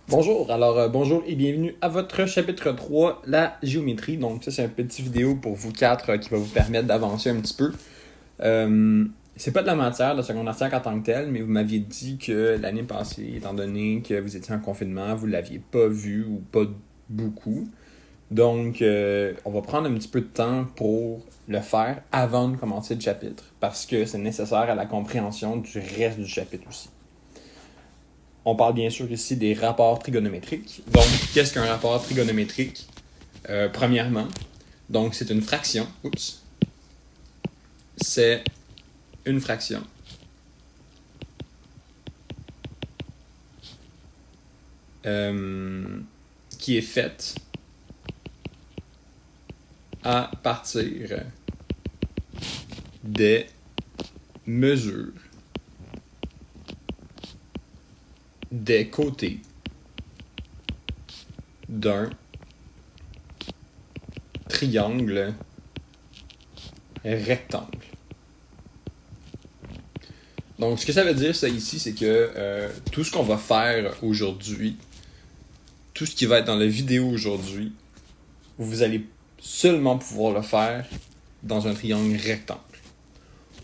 Bonjour, bonjour et bienvenue à votre chapitre 3, la géométrie. Donc ça c'est un petit vidéo pour vous quatre qui va vous permettre d'avancer un petit peu. C'est pas de la matière de secondaire 5 en tant que tel, mais vous m'aviez dit que l'année passée, étant donné que vous étiez en confinement, vous l'aviez pas vu ou pas beaucoup. Donc on va prendre un petit peu de temps pour le faire avant de commencer le chapitre, parce que c'est nécessaire à la compréhension du reste du chapitre aussi. On parle bien sûr ici des rapports trigonométriques. Donc, qu'est-ce qu'un rapport trigonométrique? Premièrement, donc c'est une fraction. Oups. C'est une fraction. Qui est faite à partir des mesures des côtés d'un triangle rectangle. Donc, ce que ça veut dire, ça ici, c'est que tout ce qu'on va faire aujourd'hui, tout ce qui va être dans la vidéo aujourd'hui, vous allez seulement pouvoir le faire dans un triangle rectangle.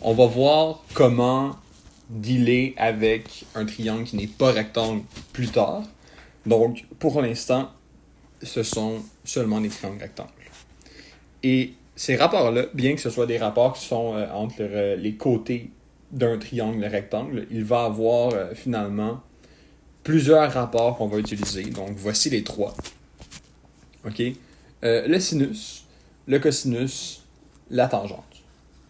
On va voir comment dealer avec un triangle qui n'est pas rectangle plus tard. Donc, pour l'instant, ce sont seulement des triangles rectangles. Et ces rapports-là, bien que ce soit des rapports qui sont entre les côtés d'un triangle rectangle, il va avoir finalement plusieurs rapports qu'on va utiliser. Donc, voici les trois. OK? Le sinus, le cosinus, la tangente.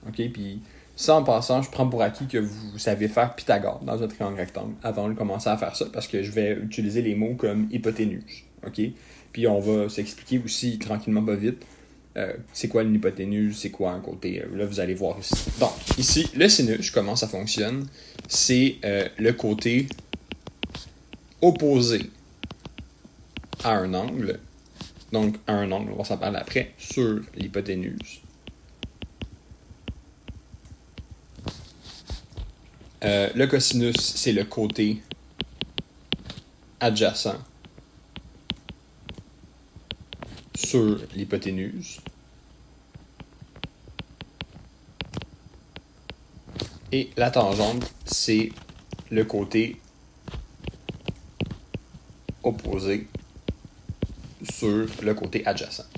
OK? Puis, ça, en passant, je prends pour acquis que vous savez faire Pythagore dans un triangle rectangle avant de commencer à faire ça, parce que je vais utiliser les mots comme hypoténuse. OK? Puis, on va s'expliquer aussi tranquillement, pas vite, c'est quoi une hypoténuse, c'est quoi un côté. Là, vous allez voir ici. Donc, ici, le sinus, comment ça fonctionne, c'est le côté opposé à un angle. Donc, à un angle, on va s'en parler après, sur l'hypoténuse. Le cosinus, c'est le côté adjacent sur l'hypoténuse. Et la tangente, c'est le côté opposé sur le côté adjacent.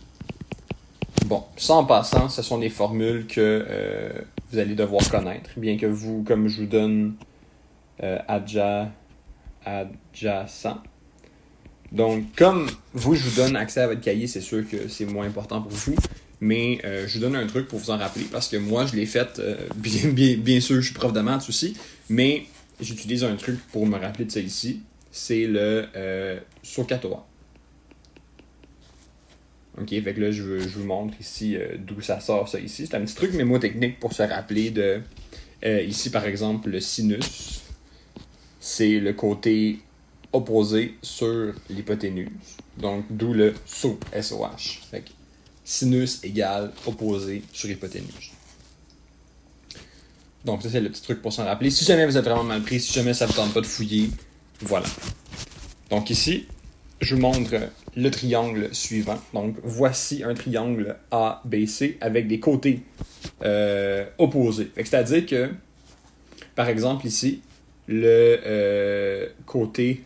Bon, ça en passant, ce sont des formules que vous allez devoir connaître, bien que vous, comme je vous donne adjacent. Donc, comme vous, je vous donne accès à votre cahier, c'est sûr que c'est moins important pour vous, mais je vous donne un truc pour vous en rappeler, parce que moi, je l'ai fait, bien sûr, je suis prof de maths aussi, mais j'utilise un truc pour me rappeler de ça ici, c'est le SOHCAHTOA. OK, fait que là, je vous montre ici d'où ça sort, ça ici. C'est un petit truc mémotechnique pour se rappeler de... ici, par exemple, le sinus, c'est le côté opposé sur l'hypoténuse. Donc, d'où le SO, S-O-H. Fait que sinus égale opposé sur hypoténuse. Donc, ça, c'est le petit truc pour s'en rappeler. Si jamais vous êtes vraiment mal pris, si jamais ça ne vous tente pas de fouiller, voilà. Donc, ici, je vous montre le triangle suivant. Donc, voici un triangle ABC avec des côtés opposés. C'est-à-dire que, par exemple, ici, le côté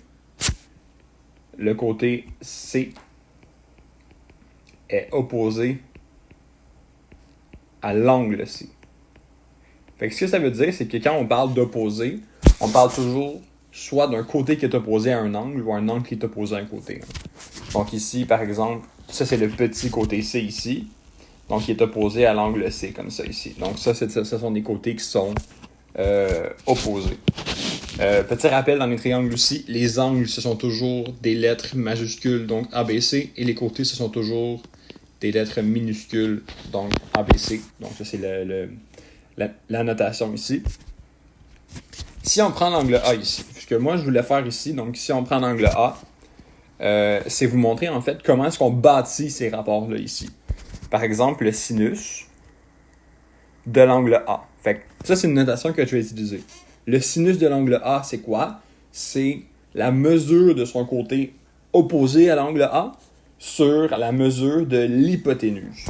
C est opposé à l'angle C. Fait que ce que ça veut dire, c'est que quand on parle d'opposé, on parle toujours soit d'un côté qui est opposé à un angle ou un angle qui est opposé à un côté. Donc ici, par exemple, ça c'est le petit côté C ici. Donc il est opposé à l'angle C, comme ça ici. Donc ça, ce sont des côtés qui sont opposés. Petit rappel dans les triangles aussi, les angles ce sont toujours des lettres majuscules, donc ABC, et les côtés ce sont toujours des lettres minuscules, donc ABC. Donc ça c'est la notation ici. Si on prend l'angle A ici, ce que moi je voulais faire ici, donc si on prend l'angle A, c'est vous montrer en fait comment est-ce qu'on bâtit ces rapports-là ici. Par exemple, le sinus de l'angle A. Fait que ça, c'est une notation que je vais utiliser. Le sinus de l'angle A, c'est quoi? C'est la mesure de son côté opposé à l'angle A sur la mesure de l'hypoténuse.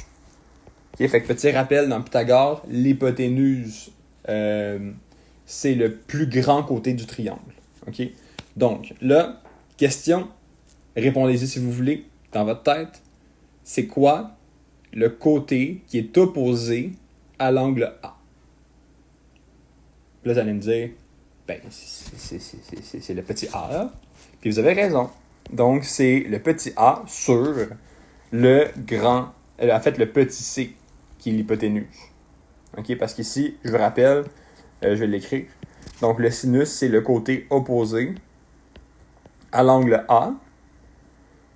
Okay, fait que petit rappel dans Pythagore, l'hypoténuse, c'est le plus grand côté du triangle. Okay? Donc, là, question, répondez-y si vous voulez, dans votre tête. C'est quoi le côté qui est opposé à l'angle A? Là, vous allez me dire, ben, c'est le petit A, là. Puis vous avez raison. Donc, c'est le petit A sur le grand, en fait, le petit C, qui est l'hypoténuse. OK? Parce qu'ici, je vous rappelle, je vais l'écrire. Donc, le sinus, c'est le côté opposé à l'angle A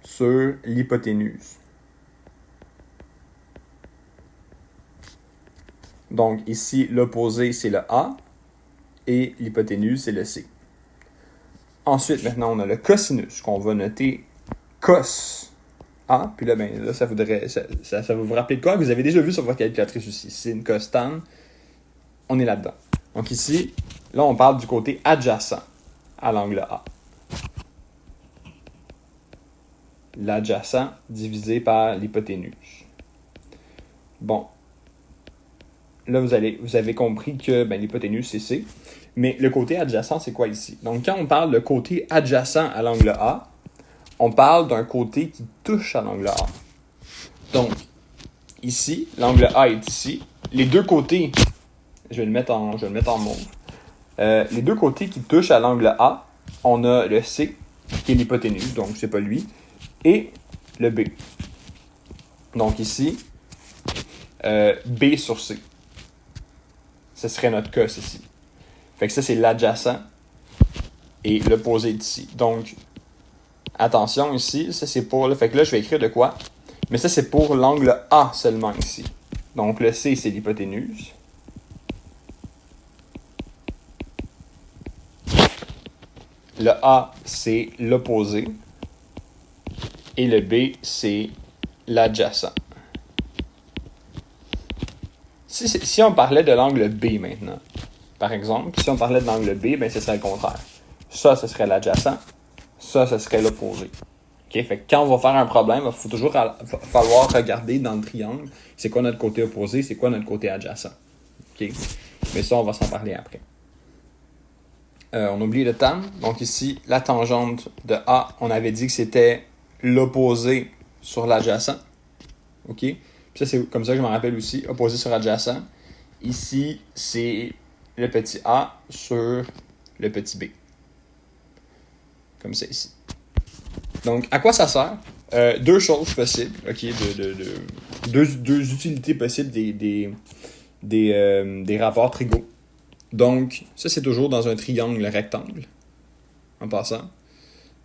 sur l'hypoténuse. Donc, ici, l'opposé, c'est le A et l'hypoténuse, c'est le C. Ensuite, maintenant, on a le cosinus, qu'on va noter cos A. Puis là, ben, là ça va vous rappeler de quoi? Vous avez déjà vu sur votre calculatrice aussi. C'est une costane. On est là-dedans. Donc ici, là, on parle du côté adjacent à l'angle A. L'adjacent divisé par l'hypoténuse. Bon. Là, vous avez compris que ben, l'hypoténuse, c'est C. Mais le côté adjacent, c'est quoi ici? Donc, quand on parle de côté adjacent à l'angle A, on parle d'un côté qui touche à l'angle A. Donc, ici, l'angle A est ici. Les deux côtés, je vais le mettre en mauve. Les deux côtés qui touchent à l'angle A, on a le C, qui est l'hypoténuse, donc c'est pas lui, et le B. Donc ici, B sur C. Ce serait notre cos ici. Fait que ça, c'est l'adjacent et l'opposé d'ici. Donc, attention ici, ça c'est pour... Fait que là, je vais écrire de quoi? Mais ça, c'est pour l'angle A seulement ici. Donc, le C, c'est l'hypoténuse. Le A, c'est l'opposé. Et le B, c'est l'adjacent. Si on parlait de l'angle B maintenant, par exemple, si on parlait de l'angle B, ben ce serait le contraire. Ça, ce serait l'adjacent. Ça, ce serait l'opposé. Okay? Fait que quand on va faire un problème, il faut toujours falloir regarder dans le triangle c'est quoi notre côté opposé, c'est quoi notre côté adjacent. Okay? Mais ça, on va s'en parler après. On oublie le tan. Donc ici, la tangente de A, on avait dit que c'était l'opposé sur l'adjacent. OK? Puis ça, c'est comme ça que je m'en rappelle aussi, opposé sur adjacent. Ici, c'est le petit A sur le petit B. Comme ça ici. Donc, à quoi ça sert? Deux choses possibles, OK? Deux utilités possibles des rapports trigaux. Donc, ça, c'est toujours dans un triangle rectangle, en passant.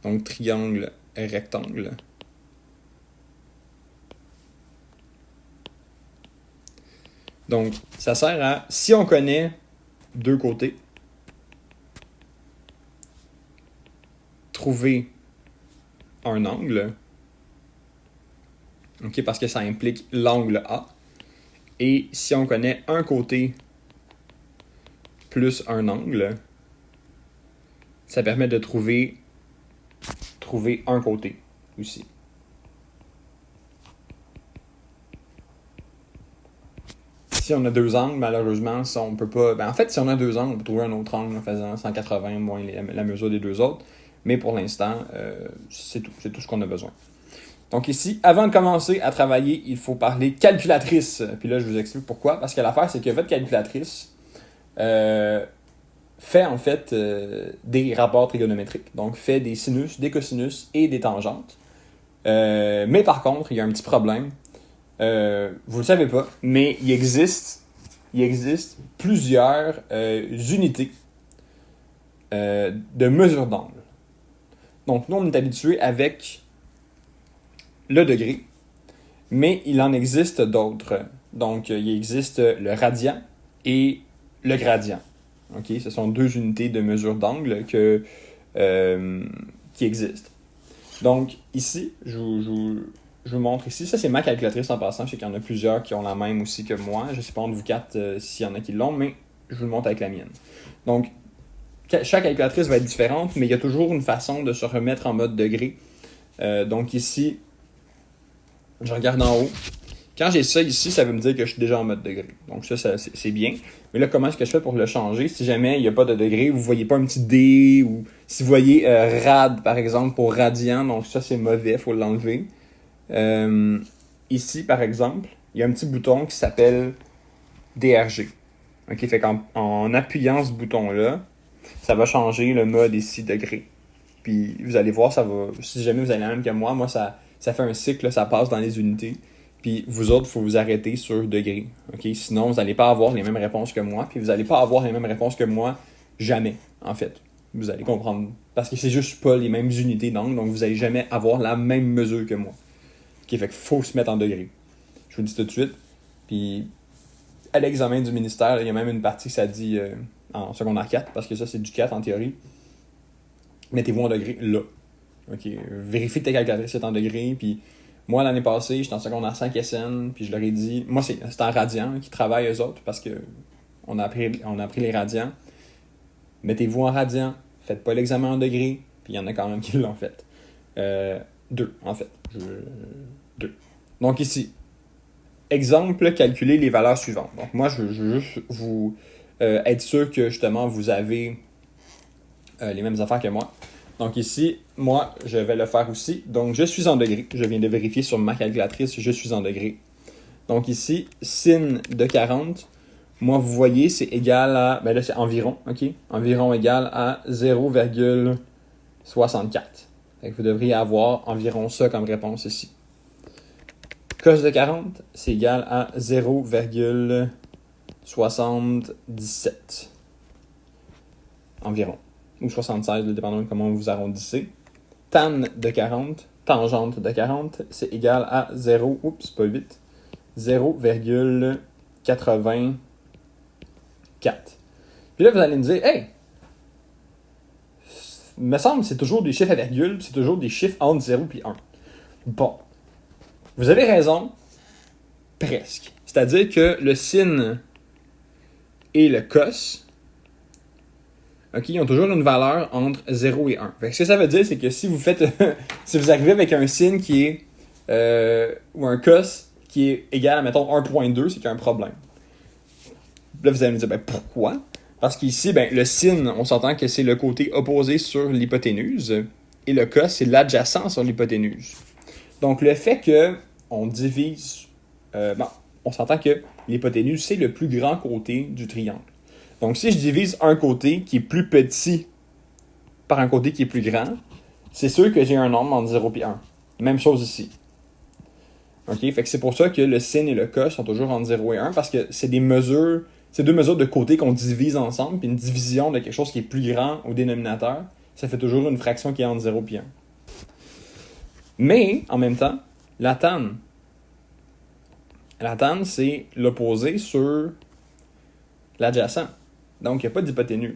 Donc, triangle rectangle. Donc, ça sert à, si on connaît deux côtés, trouver un angle, okay, parce que ça implique l'angle A. Et si on connaît un côté plus un angle, ça permet de trouver un côté aussi. Si on a deux angles, malheureusement, ça, on peut pas... Ben, en fait, si on a deux angles, on peut trouver un autre angle en faisant 180 moins la mesure des deux autres. Mais pour l'instant, c'est tout. C'est tout ce qu'on a besoin. Donc ici, avant de commencer à travailler, il faut parler calculatrice. Puis là, je vous explique pourquoi. Parce que l'affaire, c'est que votre calculatrice fait en fait des rapports trigonométriques. Donc, fait des sinus, des cosinus et des tangentes. Mais par contre, il y a un petit problème. Vous ne le savez pas, mais il existe plusieurs unités de mesure d'angle. Donc, nous, on est habitué avec le degré, mais il en existe d'autres. Donc, il existe le radian et le gradient. Okay? Ce sont deux unités de mesure d'angle qui existent. Donc, ici, je vous montre ici. Ça, c'est ma calculatrice en passant. Je sais qu'il y en a plusieurs qui ont la même aussi que moi. Je ne sais pas entre vous quatre s'il y en a qui l'ont, mais je vous le montre avec la mienne. Donc, chaque calculatrice va être différente, mais il y a toujours une façon de se remettre en mode degré Donc ici, je regarde en haut. Quand j'ai ça ici, ça veut me dire que je suis déjà en mode degré. Donc ça c'est bien. Mais là, comment est-ce que je fais pour le changer? Si jamais il n'y a pas de degré, vous voyez pas un petit D, ou si vous voyez rad, par exemple, pour radian, donc ça c'est mauvais, il faut l'enlever. Ici, par exemple, il y a un petit bouton qui s'appelle DRG. Ok, fait qu'en appuyant ce bouton-là, ça va changer le mode ici degré. Puis vous allez voir, ça va. Si jamais vous avez la même que moi, ça fait un cycle, là, ça passe dans les unités. Puis vous autres, il faut vous arrêter sur degré. Okay? Sinon, vous n'allez pas avoir les mêmes réponses que moi. Puis vous n'allez pas avoir les mêmes réponses que moi jamais, en fait. Vous allez comprendre. Parce que c'est juste pas les mêmes unités d'angle, donc vous n'allez jamais avoir la même mesure que moi. Okay, fait qu'il faut se mettre en degré. Je vous le dis tout de suite. Puis à l'examen du ministère, là, il y a même une partie que ça dit en secondaire 4, parce que ça c'est du 4 en théorie. Mettez-vous en degré là. Okay. Vérifiez que ta calculatrice est en degré. Puis moi, l'année passée, j'étais en secondaire 5 SN, puis je leur ai dit, moi c'est en radian qui travaillent eux autres, parce que on a appris les radians. Mettez-vous en radian, faites pas l'examen en degré, puis il y en a quand même qui l'ont fait. 2, en fait. 2. Donc ici, exemple, calculer les valeurs suivantes. Donc moi, je veux juste vous être sûr que justement vous avez les mêmes affaires que moi. Donc ici, moi, je vais le faire aussi. Donc je suis en degré. Je viens de vérifier sur ma calculatrice, je suis en degré. Donc ici, sin de 40, moi, vous voyez, c'est égal à... Ben là, c'est environ, OK? Environ égal à 0,64. Fait que vous devriez avoir environ ça comme réponse ici. Cos de 40, c'est égal à 0,77. Environ. Ou 76, dépendant de comment vous arrondissez. Tan de 40, tangente de 40, c'est égal à 0, oups, pas 8, 0,84. Puis là, vous allez me dire, hey, il me semble que c'est toujours des chiffres à virgule, c'est toujours des chiffres entre 0 et 1. Bon, vous avez raison, presque. C'est-à-dire que le sin et le cos, okay, ils ont toujours une valeur entre 0 et 1. Fait que ce que ça veut dire, c'est que si vous faites, si vous arrivez avec un sin qui est, ou un cos qui est égal à, mettons, 1.2, c'est qu'il y a un problème. Là, vous allez me dire, ben pourquoi? Parce qu'ici, ben, le sin, on s'entend que c'est le côté opposé sur l'hypoténuse, et le cos, c'est l'adjacent sur l'hypoténuse. Donc, le fait qu'on divise, on s'entend que l'hypoténuse, c'est le plus grand côté du triangle. Donc, si je divise un côté qui est plus petit par un côté qui est plus grand, c'est sûr que j'ai un nombre entre 0 et 1. Même chose ici. OK? Fait que c'est pour ça que le sin et le cos sont toujours entre 0 et 1, parce que c'est des mesures, c'est deux mesures de côté qu'on divise ensemble, puis une division de quelque chose qui est plus grand au dénominateur, ça fait toujours une fraction qui est entre 0 et 1. Mais, en même temps, la tan. La tan, c'est l'opposé sur l'adjacent. Donc, il n'y a pas d'hypoténuse.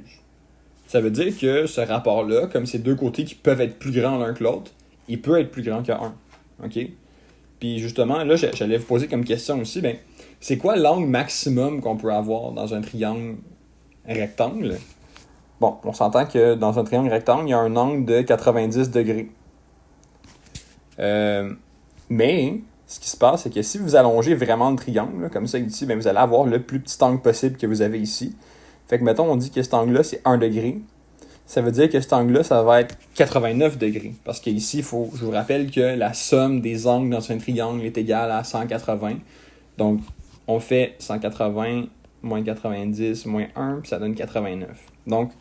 Ça veut dire que ce rapport-là, comme ces deux côtés qui peuvent être plus grands l'un que l'autre, il peut être plus grand que 1. OK? Puis justement, là, j'allais vous poser comme question aussi, ben, c'est quoi l'angle maximum qu'on peut avoir dans un triangle rectangle? Bon, on s'entend que dans un triangle rectangle, il y a un angle de 90 degrés. Mais, ce qui se passe, c'est que si vous allongez vraiment le triangle, là, comme ça ici, ben, vous allez avoir le plus petit angle possible que vous avez ici. Fait que, mettons, on dit que cet angle-là, c'est 1 degré. Ça veut dire que cet angle-là, ça va être 89 degrés. Parce qu'ici, je vous rappelle que la somme des angles dans un triangle est égale à 180. Donc, on fait 180 moins 90 moins 1, puis ça donne 89. Donc,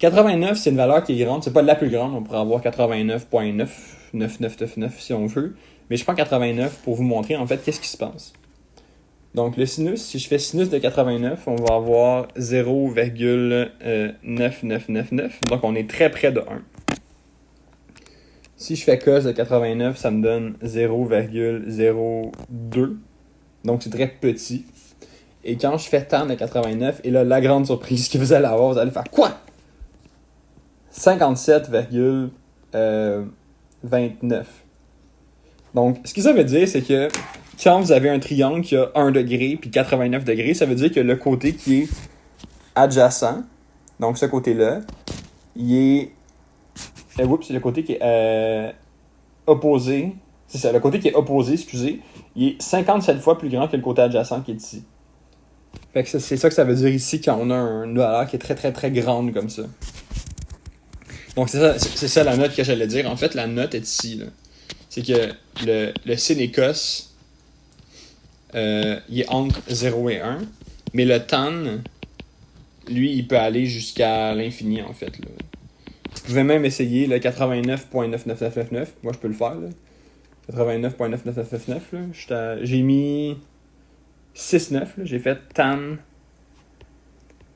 89, c'est une valeur qui est grande. C'est pas la plus grande. On pourrait avoir 89.99999 si on veut. Mais je prends 89 pour vous montrer, en fait, qu'est-ce qui se passe. Donc, le sinus, si je fais sinus de 89, on va avoir 0,9999. Donc, on est très près de 1. Si je fais cos de 89, ça me donne 0,02. Donc, c'est très petit. Et quand je fais tan de 89, et là, la grande surprise que vous allez avoir, vous allez faire quoi? 57,29. Donc, ce que ça veut dire, c'est que quand vous avez un triangle qui a 1 degré puis 89 degrés, ça veut dire que le côté qui est adjacent, donc ce côté-là, il est... c'est le côté qui est opposé, c'est ça, le côté qui est opposé, excusez, il est 57 fois plus grand que le côté adjacent qui est ici. Fait que c'est ça que ça veut dire ici quand on a une valeur qui est très très très grande comme ça. Donc c'est ça la note que j'allais dire. En fait, la note est ici. Là. C'est que le sin et cos, il est entre 0 et 1, mais le tan, lui, il peut aller jusqu'à l'infini en fait. Là. Vous pouvez même essayer le 89.99999. Moi, je peux le faire. Là. 89.99999. Là. J'ai mis 6,9. J'ai fait tan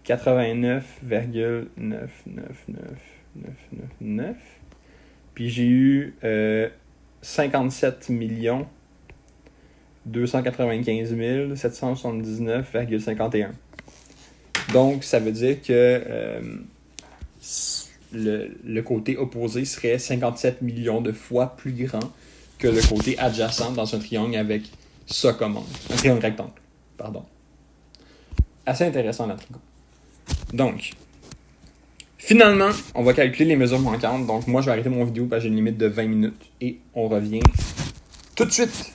89,999999. Puis j'ai eu 57 295 779,51. Donc, ça veut dire que le côté opposé serait 57 millions de fois plus grand que le côté adjacent dans un triangle avec ça comme angle. Un triangle rectangle, pardon. Assez intéressant la triangle. Donc, finalement, on va calculer les mesures manquantes. Donc, moi, je vais arrêter mon vidéo parce que j'ai une limite de 20 minutes et on revient tout de suite.